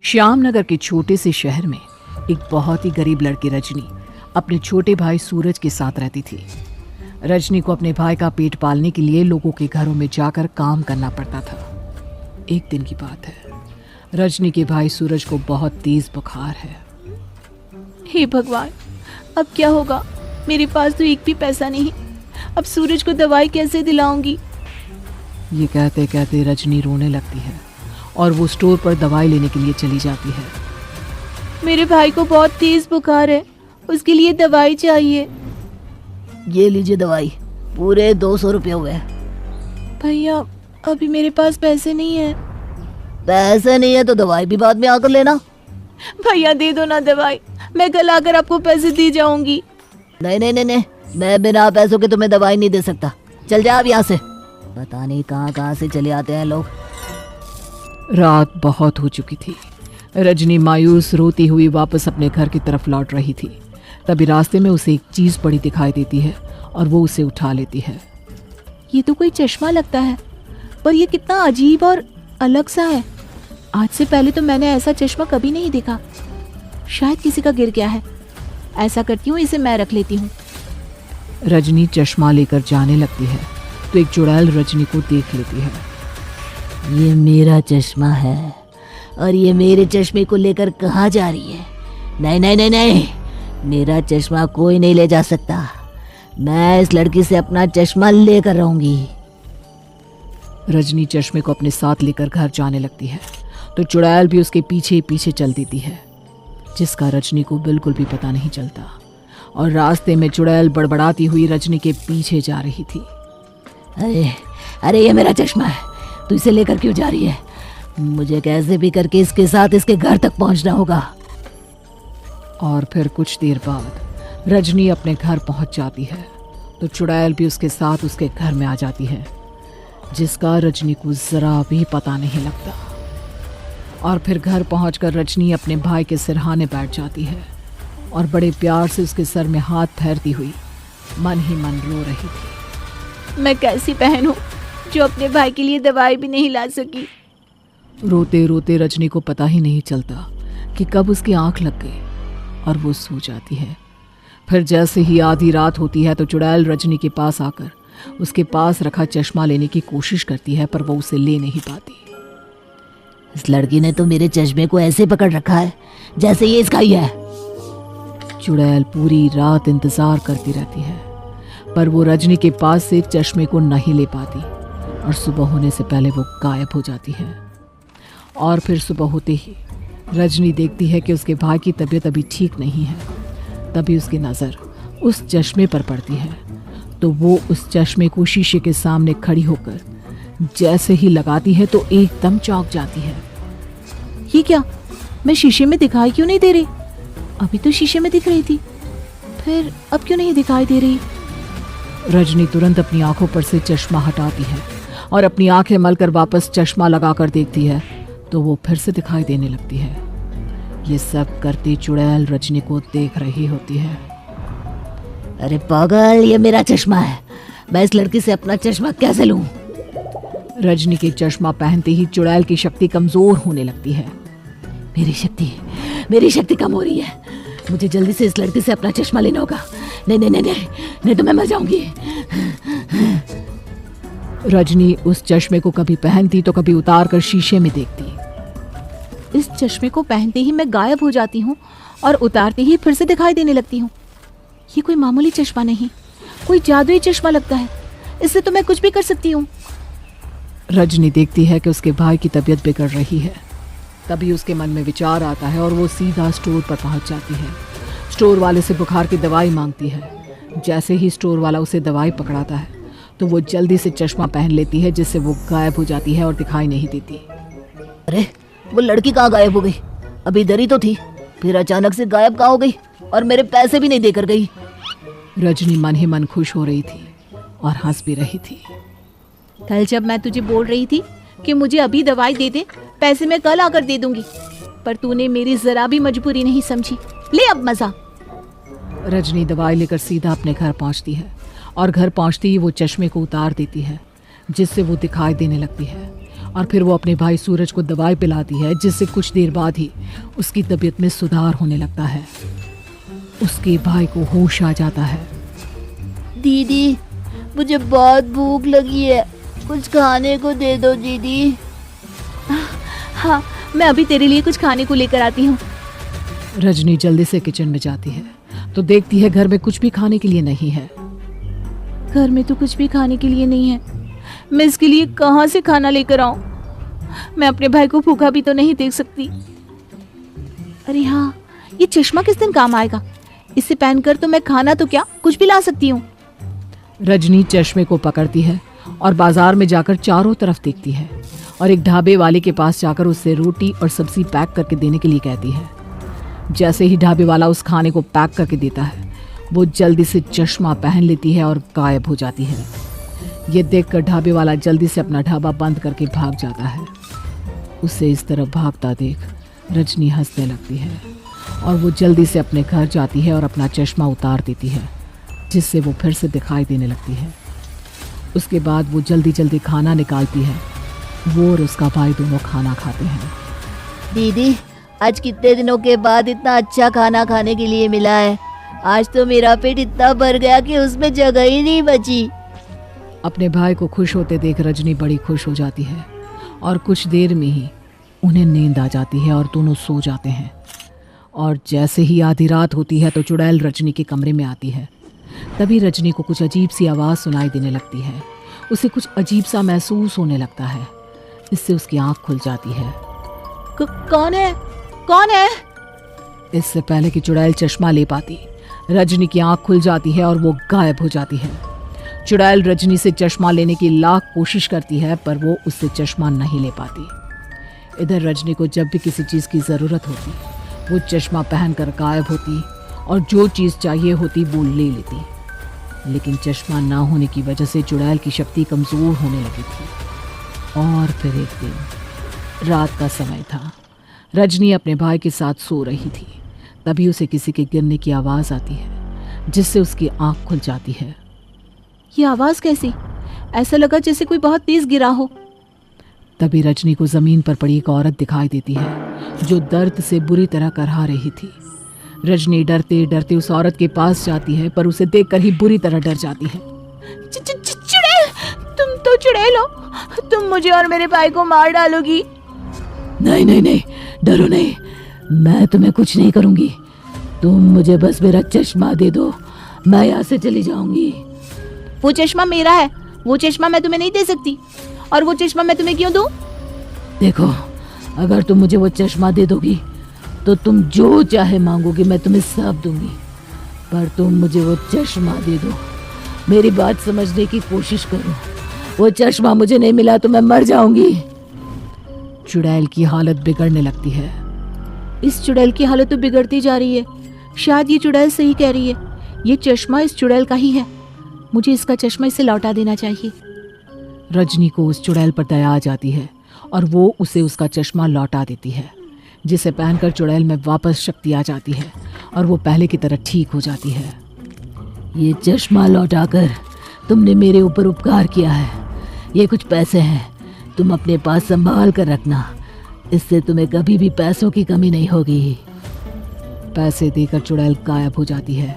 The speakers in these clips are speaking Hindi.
श्यामनगर के छोटे से शहर में एक बहुत ही गरीब लड़की रजनी अपने छोटे भाई सूरज के साथ रहती थी। रजनी को अपने भाई का पेट पालने के लिए लोगों के घरों में जाकर काम करना पड़ता था। एक दिन की बात है, रजनी के भाई सूरज को बहुत तेज बुखार है। हे भगवान, अब क्या होगा? मेरे पास तो एक भी पैसा नहीं। अब सूरज को दवाई कैसे दिलाऊंगी? ये कहते कहते रजनी रोने लगती है और वो स्टोर पर दवाई लेने के लिए चली जाती है। मेरे भाई को बहुत तेज बुखार है, उसके लिए दवाई चाहिए। ये लीजिए दवाई, पूरे 200 रुपये हुए। भैया, अभी मेरे पास पैसे नहीं है। पैसे नहीं है तो दवाई भी बाद में आकर लेना। भैया दे दो ना दवाई, मैं कल आकर आपको पैसे दी जाऊंगी। नहीं नहीं नहीं नहीं, मैं बिना पैसों के तुम्हें दवाई नहीं दे सकता। चल जा अब यहाँ से। पता नहीं कहाँ कहाँ से चले आते हैं लोग। रात बहुत हो चुकी थी। रजनी मायूस रोती हुई वापस अपने घर की तरफ लौट रही थी। तभी रास्ते में उसे एक चीज बड़ी दिखाई देती है और वो उसे उठा लेती है। ये तो कोई चश्मा लगता है, पर ये कितना अजीब और अलग सा है। आज से पहले तो मैंने ऐसा चश्मा कभी नहीं देखा। शायद किसी का गिर गया है। ऐसा करती हूँ, इसे मैं रख लेती हूँ। रजनी चश्मा लेकर जाने लगती है तो एक चुड़ैल रजनी को देख लेती है। ये मेरा चश्मा है और ये मेरे चश्मे को लेकर कहाँ जा रही है? नहीं नहीं नहीं नहीं, मेरा चश्मा कोई नहीं ले जा सकता। मैं इस लड़की से अपना चश्मा लेकर रहूंगी। रजनी चश्मे को अपने साथ लेकर घर जाने लगती है तो चुड़ैल भी उसके पीछे पीछे चल देती है, जिसका रजनी को बिल्कुल भी पता नहीं चलता। और रास्ते में चुड़ैल बड़बड़ाती हुई रजनी के पीछे जा रही थी। अरे अरे, ये मेरा चश्मा है, तू इसे लेकर क्यों जा रही है? मुझे कैसे भी करके इसके साथ इसके घर तक पहुंचना होगा। और फिर कुछ देर बाद रजनी अपने घर पहुंच जाती है तो चुड़ैल भी उसके साथ उसके घर में आ जाती है, जिसका रजनी को जरा भी पता नहीं लगता। और फिर घर पहुंचकर रजनी अपने भाई के सिरहाने बैठ जाती है और बड़े प्यार से उसके सर में हाथ फेरती हुई मन ही मन रो रही थी। मैं कैसी बहन हूँ जो अपने भाई के लिए दवाई भी नहीं ला सकी। रोते रोते रजनी को पता ही नहीं चलता कि कब उसकी आंख लग गई और वो सो जाती है। फिर जैसे ही आधी रात होती है तो चुड़ैल रजनी के पास आकर उसके पास रखा चश्मा लेने की कोशिश करती है, पर वो उसे ले नहीं पाती। इस लड़की ने तो मेरे चश्मे को ऐसे पकड़ रखा है जैसे ये इसका ही है। चुड़ैल पूरी रात इंतजार करती रहती है, पर वो रजनी के पास से चश्मे को नहीं ले पाती और सुबह होने से पहले वो गायब हो जाती है। और फिर सुबह होते ही रजनी देखती है कि उसके भाई की तबीयत अभी ठीक नहीं है। तभी उसकी नज़र उस चश्मे पर पड़ती है तो वो उस चश्मे को शीशे के सामने खड़ी होकर जैसे ही लगाती है तो एकदम चौंक जाती है। ये क्या? मैं शीशे में दिखाई क्यों नहीं दे रही? अभी तो शीशे में दिख रही थी, फिर अब क्यों नहीं दिखाई दे रही? रजनी तुरंत अपनी आंखों पर से चश्मा हटाती है और अपनी आंखें मलकर वापस चश्मा लगाकर देखती है तो वो फिर से दिखाई देने लगती है। ये सब करती चुड़ैल रजनी को देख रही होती है। अरे पागल, ये मेरा चश्मा है, मैं इस लड़की से अपना चश्मा कैसे लूं? रजनी के चश्मा पहनते ही चुड़ैल की शक्ति कमजोर होने लगती है। मेरी शक्ति कम हो रही है। मुझे जल्दी से इस लड़की से अपना चश्मा लेना होगा। नहीं नहीं नहीं नहीं, नहीं तो मैं मर जाऊंगी। रजनी उस चश्मे को कभी पहनती तो कभी उतार कर शीशे में देखती। इस चश्मे को पहनते ही मैं गायब हो जाती हूँ और उतारते ही फिर से दिखाई देने लगती हूँ। ये कोई मामूली चश्मा नहीं, कोई जादुई चश्मा लगता है। इससे तो मैं कुछ भी कर सकती हूँ। रजनी देखती है कि उसके भाई की तबीयत बिगड़ रही है। तभी उसके मन में विचार आता है और वो सीधा स्टोर पर पहुंच जाती है। स्टोर वाले से बुखार की दवाई मांगती है। जैसे ही स्टोर वाला उसे दवाई पकड़ाता है तो वो जल्दी से चश्मा पहन लेती है, जिससे वो गायब हो जाती है और दिखाई नहीं देती। अरे वो लड़की कहाँ गायब हो गई? अभी इधर ही तो थी, फिर अचानक से गायब कहाँ हो गई और मेरे पैसे भी नहीं देकर गई। रजनी मन ही मन खुश हो रही थी और हंस भी रही थी। कल जब मैं तुझे बोल रही थी कि मुझे अभी दवाई दे दे, पैसे मैं कल आकर दे दूंगी, पर तूने मेरी जरा भी मजबूरी नहीं समझी। ले अब मजा। रजनी दवाई लेकर सीधा अपने घर पहुंचती है और घर पहुंचते ही वो चश्मे को उतार देती है, जिससे वो दिखाई देने लगती है और फिर वो अपने भाई सूरज को दवाई पिलाती है, जिससे कुछ देर बाद ही उसकी तबीयत में सुधार होने लगता है। उसके भाई को होश आ जाता है। दीदी, मुझे बहुत भूख लगी है, कुछ खाने को दे दो दीदी। हाँ, मैं अभी तेरे लिए कुछ खाने को लेकर आती हूँ। रजनी जल्दी से किचन में जाती है तो देखती है घर में कुछ भी खाने के लिए नहीं है। घर में तो कुछ भी खाने के लिए नहीं है, मैं इसके लिए कहाँ से खाना लेकर आऊं? मैं अपने भाई को भूखा भी तो नहीं देख सकती। अरे हाँ, ये चश्मा किस दिन काम आएगा? इसे पहनकर तो मैं खाना तो क्या कुछ भी ला सकती हूँ। रजनी चश्मे को पकड़ती है और बाजार में जाकर चारों तरफ देखती है और एक ढाबे वाले के पास जाकर उससे रोटी और सब्जी पैक करके देने के लिए कहती है। जैसे ही ढाबे वाला उस खाने को पैक करके देता है, वो जल्दी से चश्मा पहन लेती है और गायब हो जाती है। ये देखकर ढाबे वाला जल्दी से अपना ढाबा बंद करके भाग जाता है। उसे इस तरफ भागता देख रजनी हंसने लगती है और वो जल्दी से अपने घर जाती है और अपना चश्मा उतार देती है, जिससे वो फिर से दिखाई देने लगती है। उसके बाद वो जल्दी जल्दी खाना निकालती है। वो और उसका भाई दोनों खाना खाते हैं। दीदी, आज कितने दिनों के बाद इतना अच्छा खाना खाने के लिए मिला है। आज तो मेरा पेट इतना भर गया कि उसमें जगह ही नहीं बची। अपने भाई को खुश होते देख रजनी बड़ी खुश हो जाती है और कुछ देर में ही उन्हें नींद आ जाती है और दोनों सो जाते हैं। और जैसे ही आधी रात होती है तो चुड़ैल रजनी के कमरे में आती है। तभी रजनी को कुछ अजीब सी आवाज़ सुनाई देने लगती है। उसे कुछ अजीब सा महसूस होने लगता है। इससे उसकी आंख खुल जाती है। कौन है? कौन है? इससे पहले कि चुड़ैल चश्मा ले पाती, रजनी की आंख खुल जाती है और वो गायब हो जाती है। चुड़ैल रजनी से चश्मा लेने की लाख कोशिश करती है, पर वो उससे चश्मा नहीं ले पाती। इधर रजनी को जब भी किसी चीज़ की ज़रूरत होती, वो चश्मा पहनकर गायब होती और जो चीज़ चाहिए होती वो ले लेती। लेकिन चश्मा ना होने की वजह से चुड़ैल की शक्ति कमज़ोर होने लगी थी। और फिर एक दिन रात का समय था। रजनी अपने भाई के साथ सो रही थी। तभी उसे किसी के गिरने की आवाज़ आती है, जिससे उसकी आंख खुल जाती है। ये आवाज़ कैसी? ऐसा लगा जैसे कोई बहुत तेज गिरा हो। तभी रजनी को ज़मीन पर पड़ी एक औरत दिखाई देती है, जो दर्द से बुरी तरह करहा रही थी। रजनी डरते डरते उस औरत के पास जाती है, पर उसे देखकर ही बुरी तरह डर जाती है। चुड़ैल, तुम तो चुड़ैल हो, तुम मुझे और मेरे भाई को मार डालोगी। नहीं नहीं नहीं, डरो नहीं, मैं तुम्हें कुछ नहीं करूंगी। तुम मुझे बस मेरा चश्मा दे दो, मैं यहाँ से चली जाऊंगी। वो चश्मा मेरा है, वो चश्मा मैं तुम्हें नहीं दे सकती। और वो चश्मा मैं तुम्हें क्यों दूं? देखो, अगर तुम मुझे वो चश्मा दे दोगी तो तुम जो चाहे मांगोगी मैं तुम्हें सब दूंगी, पर तुम मुझे वो चश्मा दे दो। मेरी बात समझने की कोशिश करो। वो चश्मा मुझे नहीं मिला तो मैं मर जाऊंगी। चुड़ैल की हालत बिगड़ने लगती है। इस चुड़ैल की हालत तो बिगड़ती जा रही है। शायद ये चुड़ैल सही कह रही है, ये चश्मा इस चुड़ैल का ही है। मुझे इसका चश्मा इसे लौटा देना चाहिए। रजनी को उस चुड़ैल पर दया आ जाती है और वो उसे उसका चश्मा लौटा देती है, जिसे पहनकर चुड़ैल में वापस शक्ति आ जाती है और वो पहले की तरह ठीक हो जाती है। ये चश्मा लौटाकर तुमने मेरे ऊपर उपकार किया है। ये कुछ पैसे हैं, तुम अपने पास संभाल कर रखना। इससे तुम्हें कभी भी पैसों की कमी नहीं होगी। पैसे देकर चुड़ैल गायब हो जाती है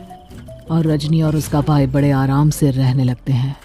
और रजनी और उसका भाई बड़े आराम से रहने लगते हैं।